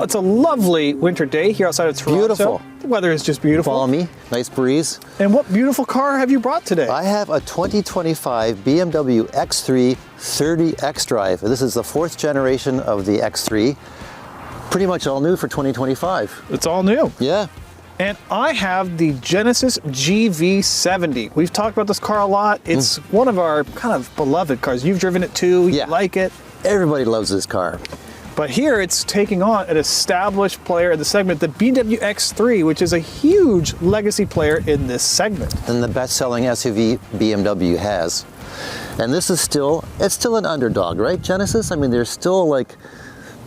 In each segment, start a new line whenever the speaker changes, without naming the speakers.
Well, it's a lovely winter day here outside of Toronto.
Beautiful.
The weather is just beautiful.
Follow me, nice breeze.
And what beautiful car have you brought today?
I have a 2025 BMW X3 30 xDrive. This is the 4th generation of the X3. Pretty much all new for 2025.
It's all new.
Yeah.
And I have the Genesis GV70. We've talked about this car a lot. It's one of our kind of beloved cars. You've driven it too, you like it.
Everybody loves this car.
But here it's taking on an established player in the segment, the BMW X3, which is a huge legacy player in this segment.
And the best-selling SUV BMW has. And this is still an underdog, right, Genesis? I mean, they're still like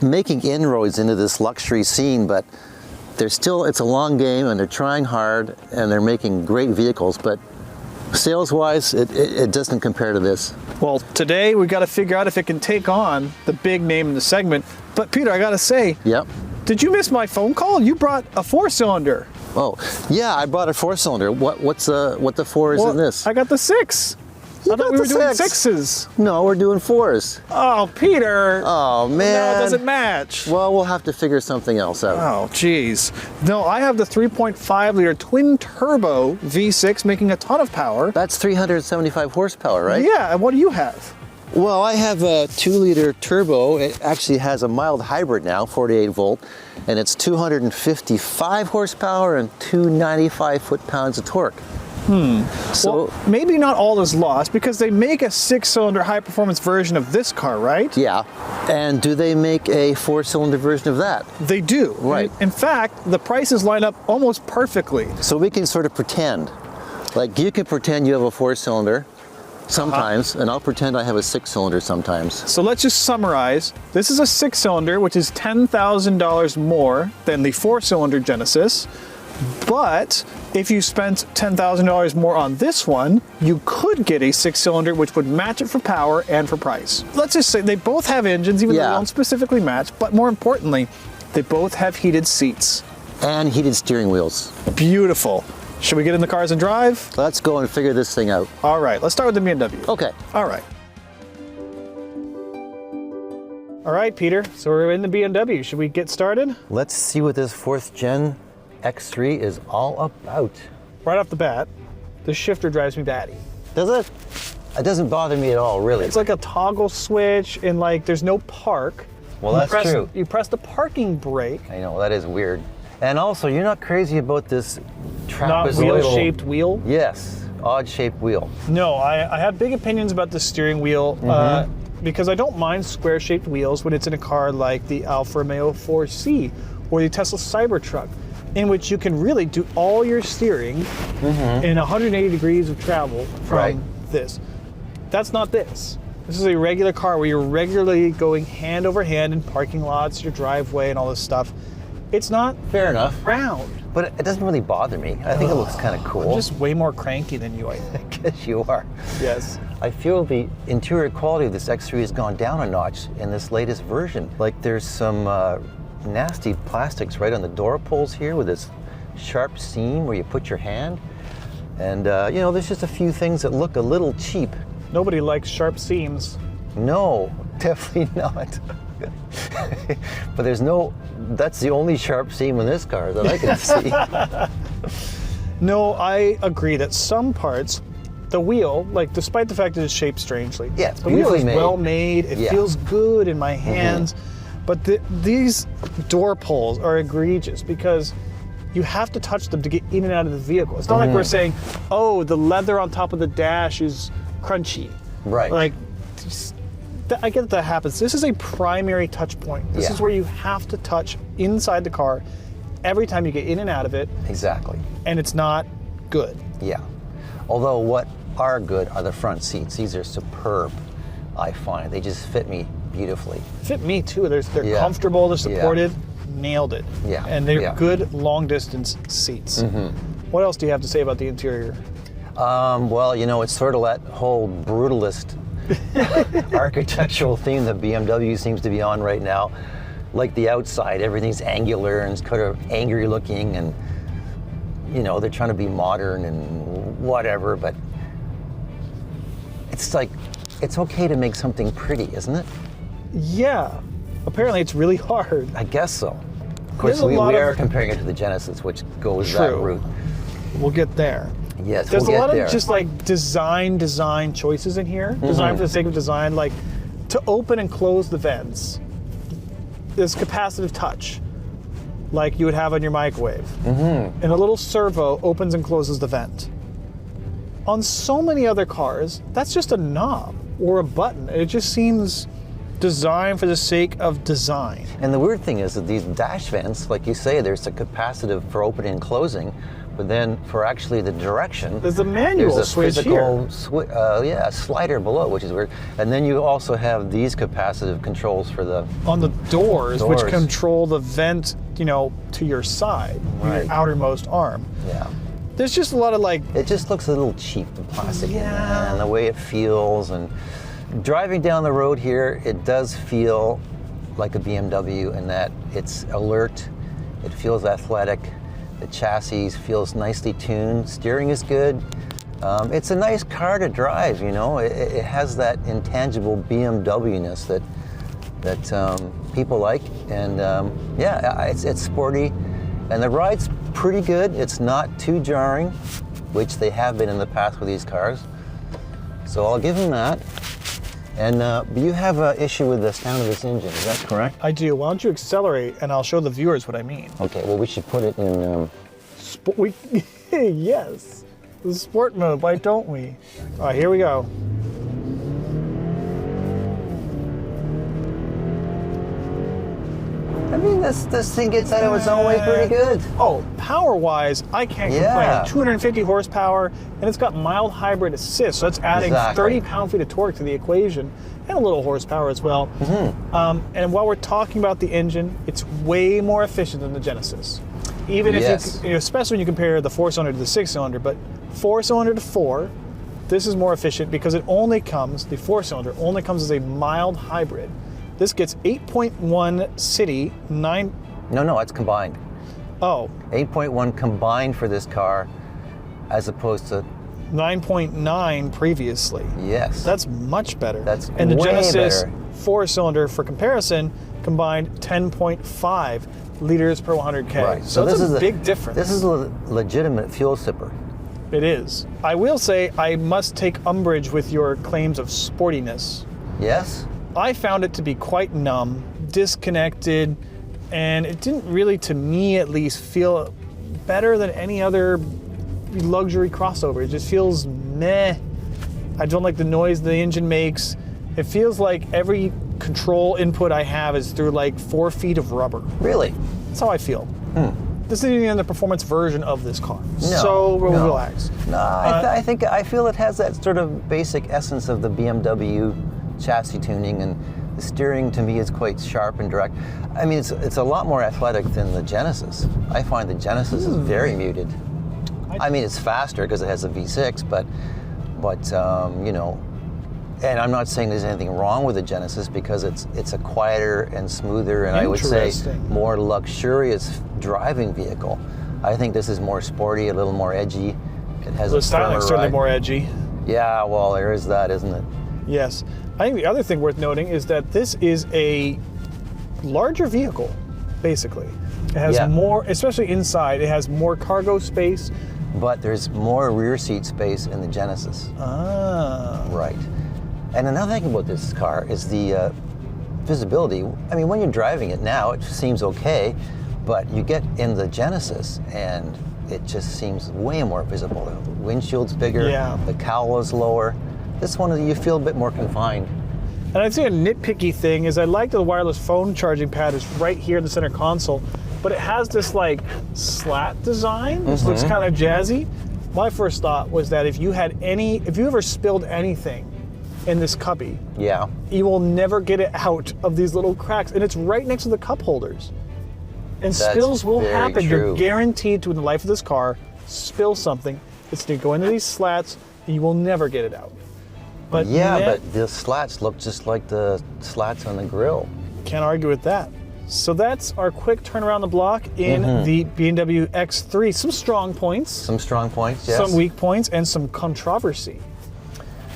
making inroads into this luxury scene, but it's a long game and they're trying hard and they're making great vehicles, but sales-wise, it doesn't compare to this.
Well, today we got to figure out if it can take on the big name in the segment. But Peter, I got to say, did you miss my phone call? You brought a 4-cylinder.
Oh, yeah, I brought a 4-cylinder. What the 4 is in this?
I got the 6. I thought we were doing 6s.
No, we're doing 4s.
Oh, Peter.
Oh, man.
No, it doesn't match.
Well, we'll have to figure something else out.
Oh, geez. No, I have the 3.5-liter twin-turbo V6 making a ton of power.
That's 375 horsepower, right?
Yeah, and what do you have?
Well, I have a 2-liter turbo. It actually has a mild hybrid now, 48 volt, and it's 255 horsepower and 295 foot-pounds of torque. So
well, maybe not all is lost because they make a 6-cylinder high-performance version of this car, right?
Yeah. And do they make a 4-cylinder version of that?
They do.
Right.
In fact, the prices line up almost perfectly.
So we can sort of pretend. Like you can pretend you have a 4-cylinder sometimes, and I'll pretend I have a 6-cylinder sometimes.
So let's just summarize. This is a 6-cylinder, which is $10,000 more than the 4-cylinder Genesis. But if you spent $10,000 more on this one, you could get a 6-cylinder which would match it for power and for price. Let's just say they both have engines, even though they don't specifically match, but more importantly, they both have heated seats.
And heated steering wheels.
Beautiful. Should we get in the cars and drive?
Let's go and figure this thing out.
All right, let's start with the BMW.
Okay.
All right. All right, Peter, so we're in the BMW. Should we get started?
Let's see what this 4th gen X3 is all about.
Right off the bat, the shifter drives me batty.
Does it? It doesn't bother me at all, really.
It's like a toggle switch and like there's no park.
Well, that's true.
You press the parking brake.
I know, that is weird. And also, you're not crazy about this trapezoidal...
Not wheel-shaped wheel?
Yes, odd-shaped wheel.
No, I have big opinions about the steering wheel because I don't mind square-shaped wheels when it's in a car like the Alfa Romeo 4C or the Tesla Cybertruck, in which you can really do all your steering in 180 degrees of travel from this. That's not this. This is a regular car where you're regularly going hand over hand in parking lots, your driveway, and all this stuff. It's not
fair enough
round.
But it doesn't really bother me. I think it looks kind of cool.
I'm just way more cranky than you, I think.
I guess you are.
Yes.
I feel the interior quality of this X3 has gone down a notch in this latest version. Like there's some nasty plastics right on the door pulls here with this sharp seam where you put your hand. And you know, there's just a few things that look a little cheap.
Nobody likes sharp seams.
No, definitely not. But that's the only sharp seam in this car that I can see.
No, I agree that some parts, the wheel, like despite the fact that it's shaped strangely,
it's
the wheel is
made.
well made, it feels good in my hands, but these door pulls are egregious because you have to touch them to get in and out of the vehicle. It's not like we're saying, oh, the leather on top of the dash is crunchy.
Right.
Like, I get that happens. This is a primary touch point. This is where you have to touch inside the car every time you get in and out of it.
Exactly.
And it's not good.
Yeah. Although what are good are the front seats. These are superb, I find. They just fit me beautifully.
Fit me too. They're comfortable, they're supported. Nailed it.
Yeah.
And they're good long distance seats. What else do you have to say about the interior?
Well, you know, it's sort of that whole brutalist architectural theme that BMW seems to be on right now. Like the outside, everything's angular and kind of angry looking, and you know, they're trying to be modern and whatever, but it's like, it's okay to make something pretty, isn't it?
Yeah. Apparently it's really hard.
I guess so. Of course,
There's a
we
lot
are
of-
comparing it to the Genesis, which goes that
True.
route.
We'll get there.
Yes,
There's
we'll
a lot
get there.
of just like design choices in here. Design for the sake of design, like to open and close the vents. There's capacitive touch, like you would have on your microwave. And a little servo opens and closes the vent. On so many other cars, that's just a knob or a button. It just seems designed for the sake of design.
And the weird thing is that these dash vents, like you say, there's a capacitive for opening and closing, but then for actually the direction,
There's a manual
there's a
switch
physical
here.
slider below, which is weird. And then you also have these capacitive controls for the
On the doors, which
Doors.
control the vent, to your side,
Right.
your outermost arm.
yeah.
There's just a lot of like,
It just looks a little cheap, the plastic,
Yeah.
and the way it feels. And driving down the road here, it does feel like a BMW in that it's alert, it feels athletic, the chassis feels nicely tuned, steering is good. It's a nice car to drive, It has that intangible BMW-ness that people like, and it's sporty, and the ride's pretty good. It's not too jarring, which they have been in the past with these cars. So I'll give them that. And but you have an issue with the sound of this engine, is that correct?
I do. Why don't you accelerate and I'll show the viewers what I mean.
Okay, well we should put it in.
Yes, the sport mode. Why don't we? All right, here we go.
I mean, this thing gets out of its own way pretty good.
Oh, power-wise, I can't
Yeah.
complain. 250 horsepower, and it's got mild hybrid assist, so that's adding
Exactly.
30 pound-feet of torque to the equation, and a little horsepower as well. And while we're talking about the engine, it's way more efficient than the Genesis. Even if
Yes.
especially when you compare the 4-cylinder to the 6-cylinder, but 4-cylinder to 4, this is more efficient because the 4-cylinder only comes as a mild hybrid. This gets 8.1 city, 9.
No, it's combined.
Oh,
8.1 combined for this car, as opposed to
9.9 previously.
yes.
That's much better.
That's
and the
way
Genesis
better.
4-cylinder, for comparison, combined 10.5 liters per 100K.
right.
So
this
that's
is
a big difference.
This is a legitimate fuel sipper.
It is. I will say I must take umbrage with your claims of sportiness.
Yes.
I found it to be quite numb, disconnected, and it didn't really, to me at least, feel better than any other luxury crossover. It just feels meh. I don't like the noise the engine makes. It feels like every control input I have is through like 4 feet of rubber.
Really?
That's how I feel. This isn't even the performance version of this car.
No,
So
no.
relax.
No, I feel it has that sort of basic essence of the BMW chassis tuning, and the steering to me is quite sharp and direct. I mean, it's a lot more athletic than the Genesis. I find the Genesis is very muted. I mean, it's faster because it has a V6, but and I'm not saying there's anything wrong with the Genesis because it's a quieter and smoother, and I would say
Interesting.
more luxurious driving vehicle. I think this is more sporty, a little more edgy. It has
The
a firmer
styling's certainly
ride.
more edgy.
Yeah, well, there is that, isn't it?
Yes. I think the other thing worth noting is that this is a larger vehicle, basically. It has
Yeah.
more, especially inside, it has more cargo space.
But there's more rear seat space in the Genesis.
Ah.
Right. And another thing about this car is the visibility. I mean, when you're driving it now, it seems okay, but you get in the Genesis and it just seems way more visible. The windshield's bigger,
Yeah.
the cowl is lower. This one, you feel a bit more confined.
And I'd say a nitpicky thing is I like the wireless phone charging pad is right here in the center console, but it has this like slat design, which looks kind of jazzy. My first thought was that if you ever spilled anything in this cubby,
Yeah.
you will never get it out of these little cracks. And it's right next to the cup holders. And
That's
spills will
very
happen.
true.
You're guaranteed to, in the life of this car, spill something. It's going to go into these slats and you will never get it out. But
Yeah, but the slats look just like the slats on the grill.
can't argue with that. So that's our quick turn around the block in the BMW X3. Some strong points,
Some strong points, yes.
some weak points, and some controversy.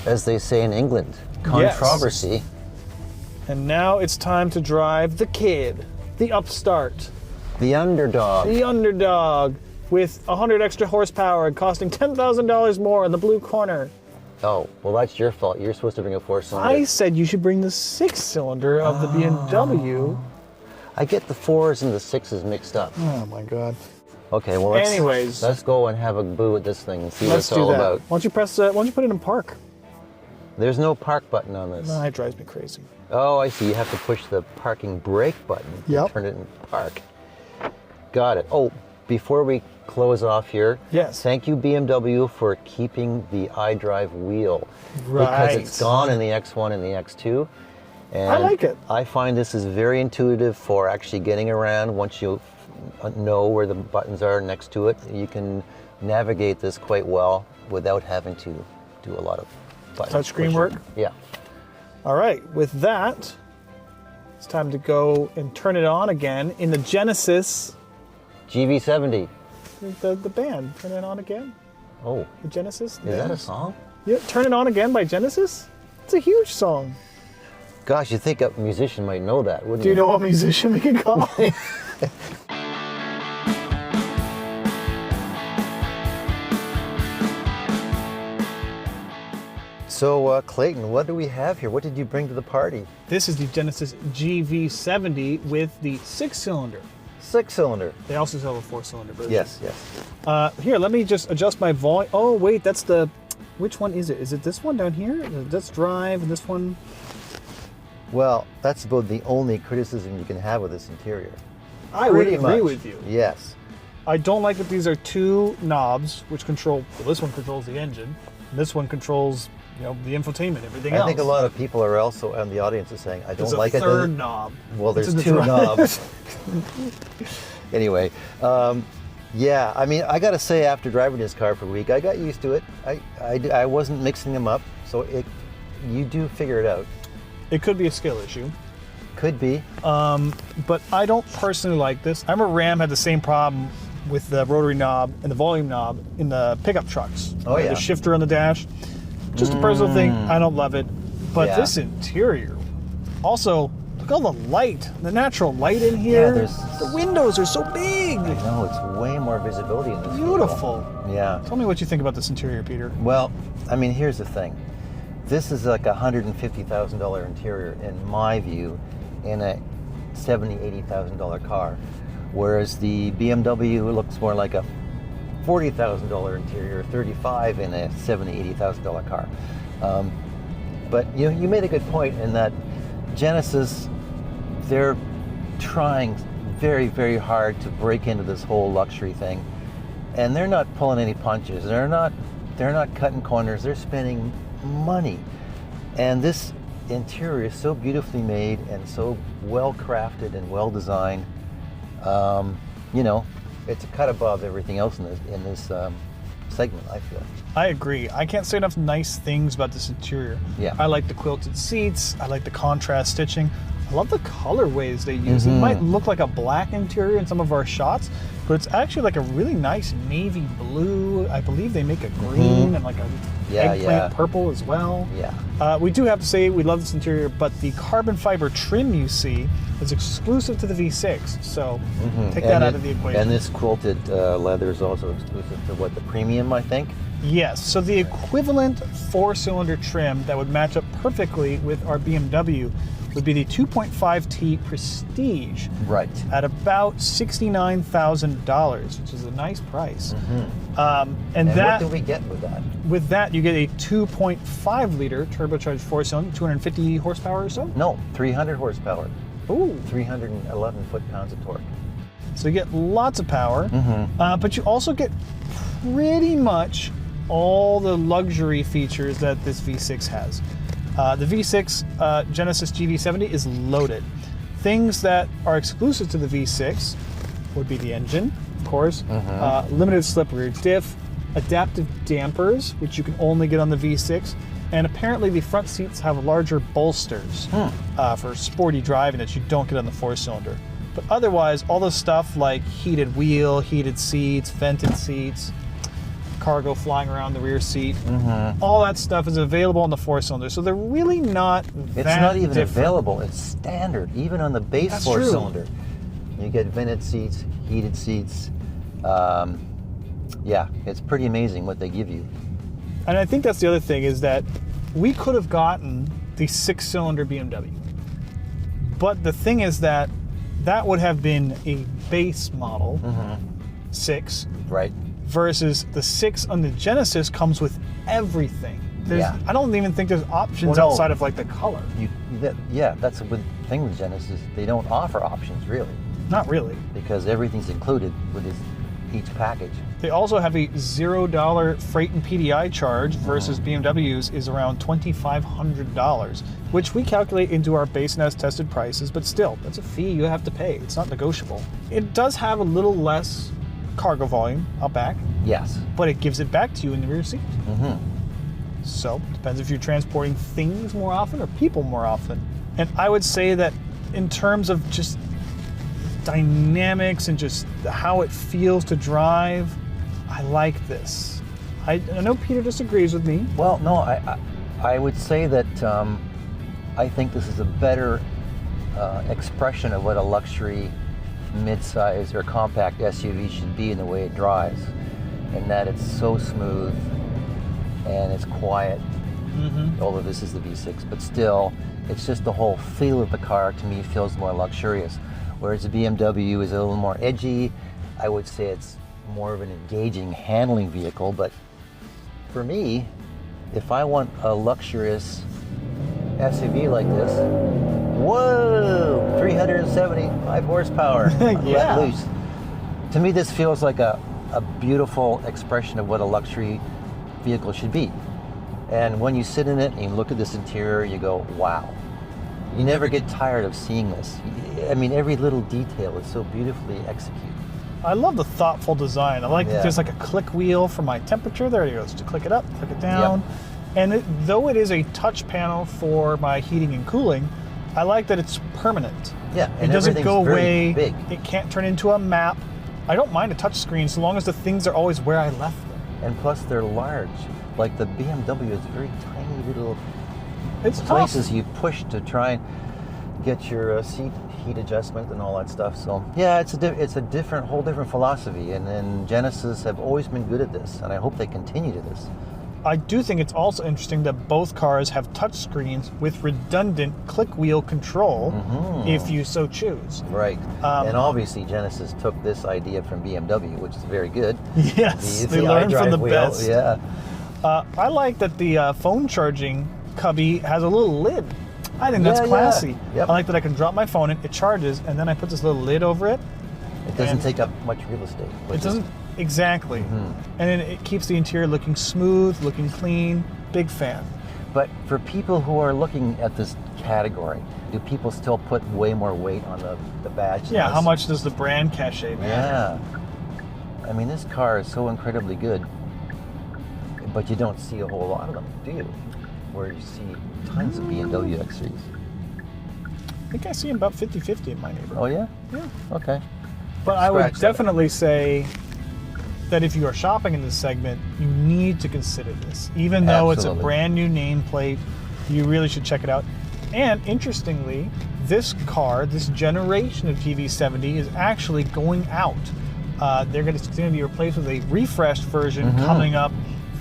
As they say in England, controversy.
And now it's time to drive the kid, the upstart,
The underdog.
The underdog with 100 extra horsepower and costing $10,000 more in the blue corner.
Oh, well, that's your fault. You're supposed to bring a 4-cylinder.
I said you should bring the 6-cylinder of the BMW.
I get the 4s and the 6s mixed up.
Oh my God.
Okay, well, let's go and have a boo at this thing and see what it's all about.
Why don't you press? Why don't you put it in park?
There's no park button on this.
No, it drives me crazy.
Oh, I see. You have to push the parking brake button to turn it in park. Got it. Oh, before we close off here,
yes.
Thank you, BMW, for keeping the iDrive wheel.
Right.
Because it's gone in the X1 and the X2. And
I like it.
I find this is very intuitive for actually getting around. Once you know where the buttons are next to it, you can navigate this quite well without having to do a lot of button
touchscreen
pushing.
work?
Yeah.
All right, with that, it's time to go and turn it on again in the Genesis
GV70.
The band. Turn it on again.
Oh.
The Genesis.
Is that a song?
Yeah, Turn It On Again by Genesis. It's a huge song.
Gosh, you'd think a musician might know that, wouldn't you?
Do you know what musician we can call?
So, Clayton, what do we have here? What did you bring to the party?
This is the Genesis GV70 with the 6-cylinder.
6-cylinder.
They also sell a 4-cylinder version.
Yes, yes.
Here, let me just adjust my volume. Oh, wait, that's the... Which one is it? Is it this one down here? That's drive, and this one...
Well, that's about the only criticism you can have with this interior.
I would agree with you.
Yes.
I don't like that these are two knobs which control... Well, this one controls the engine. And this one controls, the infotainment, everything else.
I think a lot of people are also, and the audience is saying, I don't like it.
There's a third knob.
Well, there's two knobs. Anyway, yeah, I mean, I got to say, after driving this car for a week, I got used to it. I wasn't mixing them up, so you do figure it out.
It could be a skill issue.
Could be.
But I don't personally like this. I remember Ram had the same problem with the rotary knob and the volume knob in the pickup trucks.
Oh, yeah.
The shifter on the dash. Just a personal thing. I don't love it. But this interior. Also, look at all the light. The natural light in here.
Yeah,
the windows are so big.
I know, it's way more visibility in this
Beautiful.
vehicle. Yeah.
Tell me what you think about this interior, Peter.
Well, I mean, here's the thing. This is like a $150,000 interior, in my view, in a $70,000, $80,000 car. Whereas the BMW looks more like a $40,000 interior, $35,000 in a $70,000, $80,000 car. But you made a good point in that Genesis, they're trying very, very hard to break into this whole luxury thing, and they're not pulling any punches. They're not cutting corners. They're spending money, and this interior is so beautifully made and so well crafted and well designed. It's a cut above everything else in this segment, I feel.
I agree. I can't say enough nice things about this interior.
Yeah.
I like the quilted seats. I like the contrast stitching. I love the colorways they use. It might look like a black interior in some of our shots, but it's actually like a really nice navy blue. I believe they make a green and like a eggplant purple as well.
Yeah.
We do have to say we love this interior, but the carbon fiber trim you see is exclusive to the V6, so take that out of the equation.
And this quilted leather is also exclusive to the premium, I think?
Yes, so the equivalent 4-cylinder trim that would match up perfectly with our BMW would be the 2.5T Prestige.
Right.
At about $69,000, which is a nice price. And
what do we get with that?
With that, you get a 2.5-liter turbocharged 4-cylinder, 250 horsepower or so?
No, 300 horsepower.
Ooh.
311 foot-pounds of torque.
So you get lots of power, but you also get pretty much all the luxury features that this V6 has. The V6 Genesis GV70 is loaded. Things that are exclusive to the V6 would be the engine, of course, limited slip rear diff, adaptive dampers, which you can only get on the V6, and apparently the front seats have larger bolsters for sporty driving that you don't get on the 4-cylinder. But otherwise, all the stuff like heated wheel, heated seats, vented seats, cargo flying around the rear seat, all that stuff is available on the 4-cylinder. So they're really not that
It's not even
different.
available. It's standard, even on the base 4-cylinder. You get vented seats, heated seats. Yeah, it's pretty amazing what they give you.
And I think that's the other thing, is that we could have gotten the 6-cylinder BMW. But the thing is that would have been a base model, 6.
Right.
Versus the 6 on the Genesis comes with everything. I don't even think there's options outside of like the color.
That's a good thing with Genesis. They don't offer options really.
Not really.
Because everything's included with each package.
They also have a $0 freight and PDI charge versus BMW's is around $2,500, which we calculate into our base and as tested prices, but still, that's a fee you have to pay. It's not negotiable. It does have a little less cargo volume out back.
Yes.
But it gives it back to you in the rear seat. So, depends if you're transporting things more often or people more often. And I would say that in terms of just dynamics and just how it feels to drive, I like this. I know Peter disagrees with me.
Well, no, I would say that I think this is a better expression of what a luxury mid-size or compact SUV should be in the way it drives, and that it's so smooth and it's quiet. Although this is the V6, but still, it's just the whole feel of the car to me feels more luxurious. Whereas the BMW is a little more edgy. I would say it's more of an engaging handling vehicle, but for me, if I want a luxurious SUV like this, whoa, 375 horsepower, let loose. To me, this feels like a beautiful expression of what a luxury vehicle should be. And when you sit in it and you look at this interior, you go, wow. You never get tired of seeing this. I mean, every little detail is so beautifully executed.
I love the thoughtful design. I like that there's like a click wheel for my temperature. There it goes. To click it up, click it down. And though it is a touch panel for my heating and cooling, I like that it's permanent.
Yeah,
it doesn't go away.
Big.
It can't turn into a map. I don't mind a touch screen so long as the things are always where I left them.
And plus they're large. Like the BMW is very tiny little places you push to try and get your seat heat adjustment and all that stuff. So yeah, it's a whole different philosophy. And then Genesis have always been good at this, and I hope they continue to this.
I do think it's also interesting that both cars have touch screens with redundant click wheel control if you so choose.
Right. And obviously Genesis took this idea from BMW, which is very good.
Yes, they learned from the best.
Yeah.
I like that the phone charging cubby has a little lid. I think that's classy.
Yep.
I like that I can drop my phone in, it charges, and then I put this little lid over it.
It doesn't take up much real estate.
It doesn't, exactly. And then it keeps the interior looking smooth, looking clean. Big fan.
But for people who are looking at this category, do people still put way more weight on the badge?
Yeah, how much does the brand cachet matter?
Yeah. I mean, this car is so incredibly good, but you don't see a whole lot of them, do you? Where you see tons of BMW X3s.
I think I see about 50-50 in my neighborhood.
Oh yeah?
Yeah.
Okay.
But I would definitely say that if you are shopping in this segment, you need to consider this. Even though it's a brand new nameplate, you really should check it out. And interestingly, this car, this generation of GV70 is actually going out. They're going to be replaced with a refreshed version coming up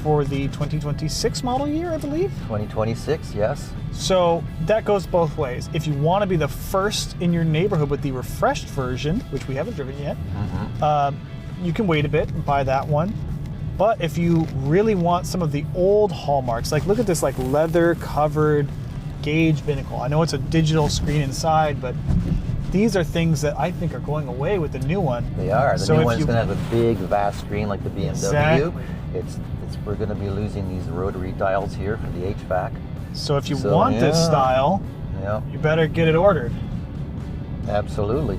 for the 2026 model year, I believe.
2026, yes.
So that goes both ways. If you want to be the first in your neighborhood with the refreshed version, which we haven't driven yet, you can wait a bit and buy that one. But if you really want some of the old hallmarks, like look at this like leather covered gauge binnacle. I know it's a digital screen inside, but these are things that I think are going away with the new one.
They are. The new one's going to have a big, vast screen like the BMW.
Exactly.
We're going to be losing these rotary dials here for the HVAC.
So if you want this style, you better get it ordered.
Absolutely.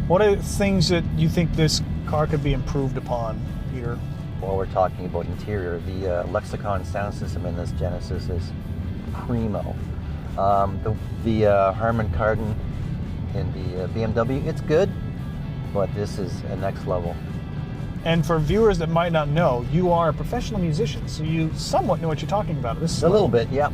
What are things that you think this car could be improved upon, Peter?
Well, we're talking about interior. The Lexicon sound system in this Genesis is primo. The Harman Kardon in the BMW, it's good, but this is a next level.
And for viewers that might not know, you are a professional musician, so you somewhat know what you're talking about. This is
a little bit, yeah.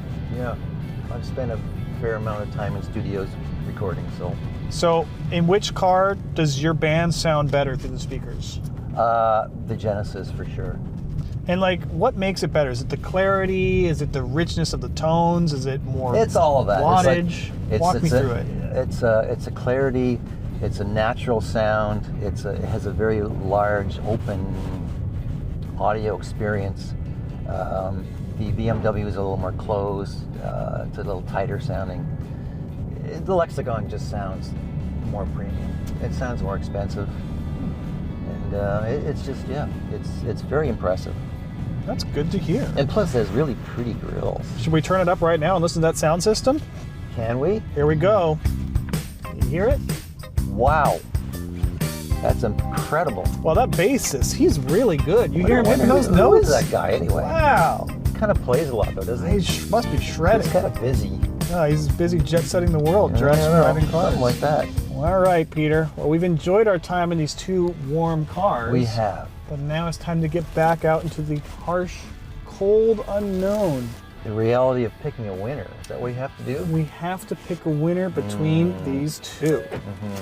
I've spent a fair amount of time in studios recording, so.
So, in which car does your band sound better through the speakers?
The Genesis for sure.
And like, what makes it better? Is it the clarity? Is it the richness of the tones? Is it more
It's all of that.
wattage? Walk me through it.
It's a clarity. It's a natural sound. It has a very large, open audio experience. The BMW is a little more closed. It's a little tighter sounding. The Lexicon just sounds more premium. It sounds more expensive, and it's just it's very impressive.
That's good to hear.
And plus, it has really pretty grills.
Should we turn it up right now and listen to that sound system?
Can we?
Here we go. You hear it?
Wow, that's incredible.
Well, that bassist, he's really good. You hear him hitting those
Who
notes?
is that guy anyway?
Wow.
Kind of plays a lot though, doesn't he?
He must be shredding.
He's kind of busy.
Oh, he's busy jet-setting the world, driving cars.
Something like that.
Well, all right, Peter. Well, we've enjoyed our time in these two warm cars.
We have.
But now it's time to get back out into the harsh, cold unknown.
The reality of picking a winner. Is that what you have to do?
We have to pick a winner between these two.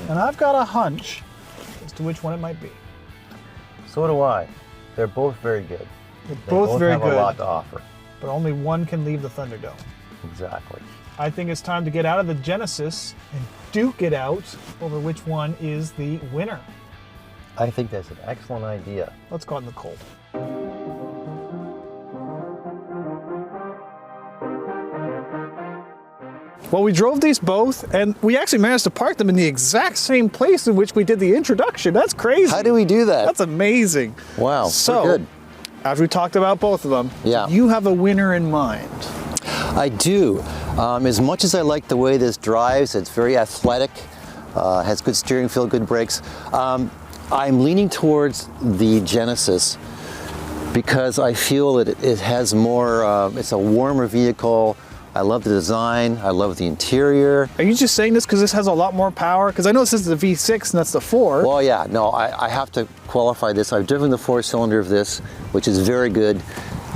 And I've got a hunch as to which one it might be.
So do I. They're both very good.
They're
They
both very
have
good,
a lot to offer.
but only one can leave the Thunderdome.
Exactly.
I think it's time to get out of the Genesis and duke it out over which one is the winner.
I think that's an excellent idea.
Let's go out in the cold. Well, we drove these both, and we actually managed to park them in the exact same place in which we did the introduction. That's crazy.
How do we do that?
That's amazing.
Wow,
So,
good.
after we talked about both of them,
Yeah.
you have a winner in mind.
I do. As much as I like the way this drives, it's very athletic, has good steering feel, good brakes. I'm leaning towards the Genesis because I feel that it has more, it's a warmer vehicle. I love the design, I love the interior.
Are you just saying this because this has a lot more power? Because I know this is the V6 and that's the 4.
Well, yeah, no, I have to qualify this. I've driven the 4-cylinder of this, which is very good,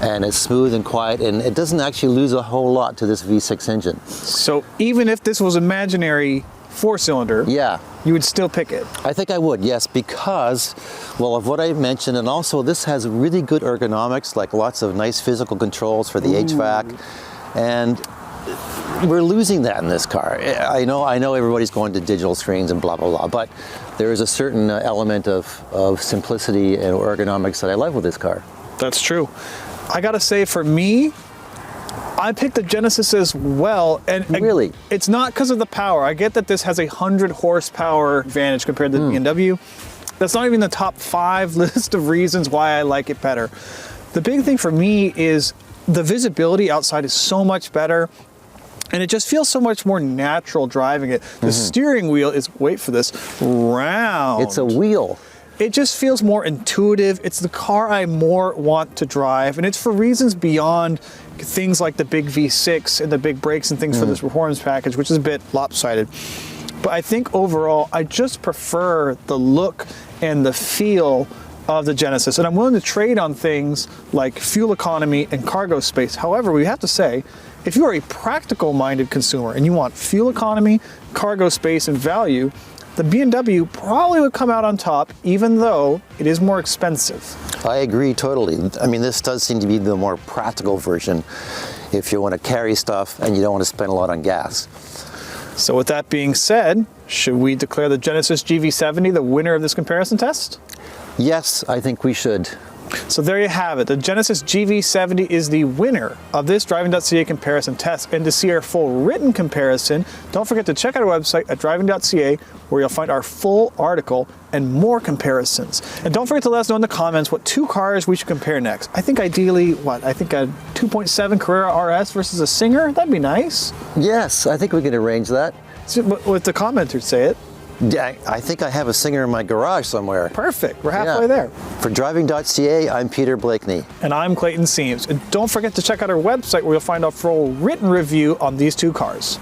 and it's smooth and quiet, and it doesn't actually lose a whole lot to this V6 engine.
So even if this was imaginary 4-cylinder,
Yeah,
you would still pick it.
I think I would, yes, because, well, of what I mentioned, and also this has really good ergonomics, like lots of nice physical controls for the HVAC, and we're losing that in this car. I know everybody's going to digital screens and blah, blah, blah, but there is a certain element of simplicity and ergonomics that I like with this car.
That's true. I gotta say, for me, I picked the Genesis as well, and
Really?
it's not because of the power. I get that this has 100 horsepower advantage compared to the BMW. That's not even the top 5 list of reasons why I like it better. The big thing for me is the visibility outside is so much better, and it just feels so much more natural driving it. The steering wheel is, wait for this, round.
It's a wheel.
It just feels more intuitive. It's the car I more want to drive, and it's for reasons beyond things like the big V6 and the big brakes and things for this performance package, which is a bit lopsided. But I think overall, I just prefer the look and the feel of the Genesis, and I'm willing to trade on things like fuel economy and cargo space. However, we have to say, if you are a practical-minded consumer and you want fuel economy, cargo space, and value, the BMW probably would come out on top, even though it is more expensive.
I agree totally. I mean, this does seem to be the more practical version if you want to carry stuff and you don't want to spend a lot on gas.
So with that being said, should we declare the Genesis GV70 the winner of this comparison test?
Yes, I think we should.
So there you have it. The Genesis GV70 is the winner of this Driving.ca comparison test. And to see our full written comparison, don't forget to check out our website at Driving.ca, where you'll find our full article and more comparisons. And don't forget to let us know in the comments what 2 cars we should compare next. I think ideally, I think a 2.7 Carrera RS versus a Singer? That'd be nice.
Yes, I think we can arrange that.
So, what the commenters say it.
Yeah, I think I have a Singer in my garage somewhere.
Perfect. We're halfway there.
For Driving.ca, I'm Peter Blakeney.
And I'm Clayton Seams. And don't forget to check out our website, where you'll find a full written review on these 2 cars.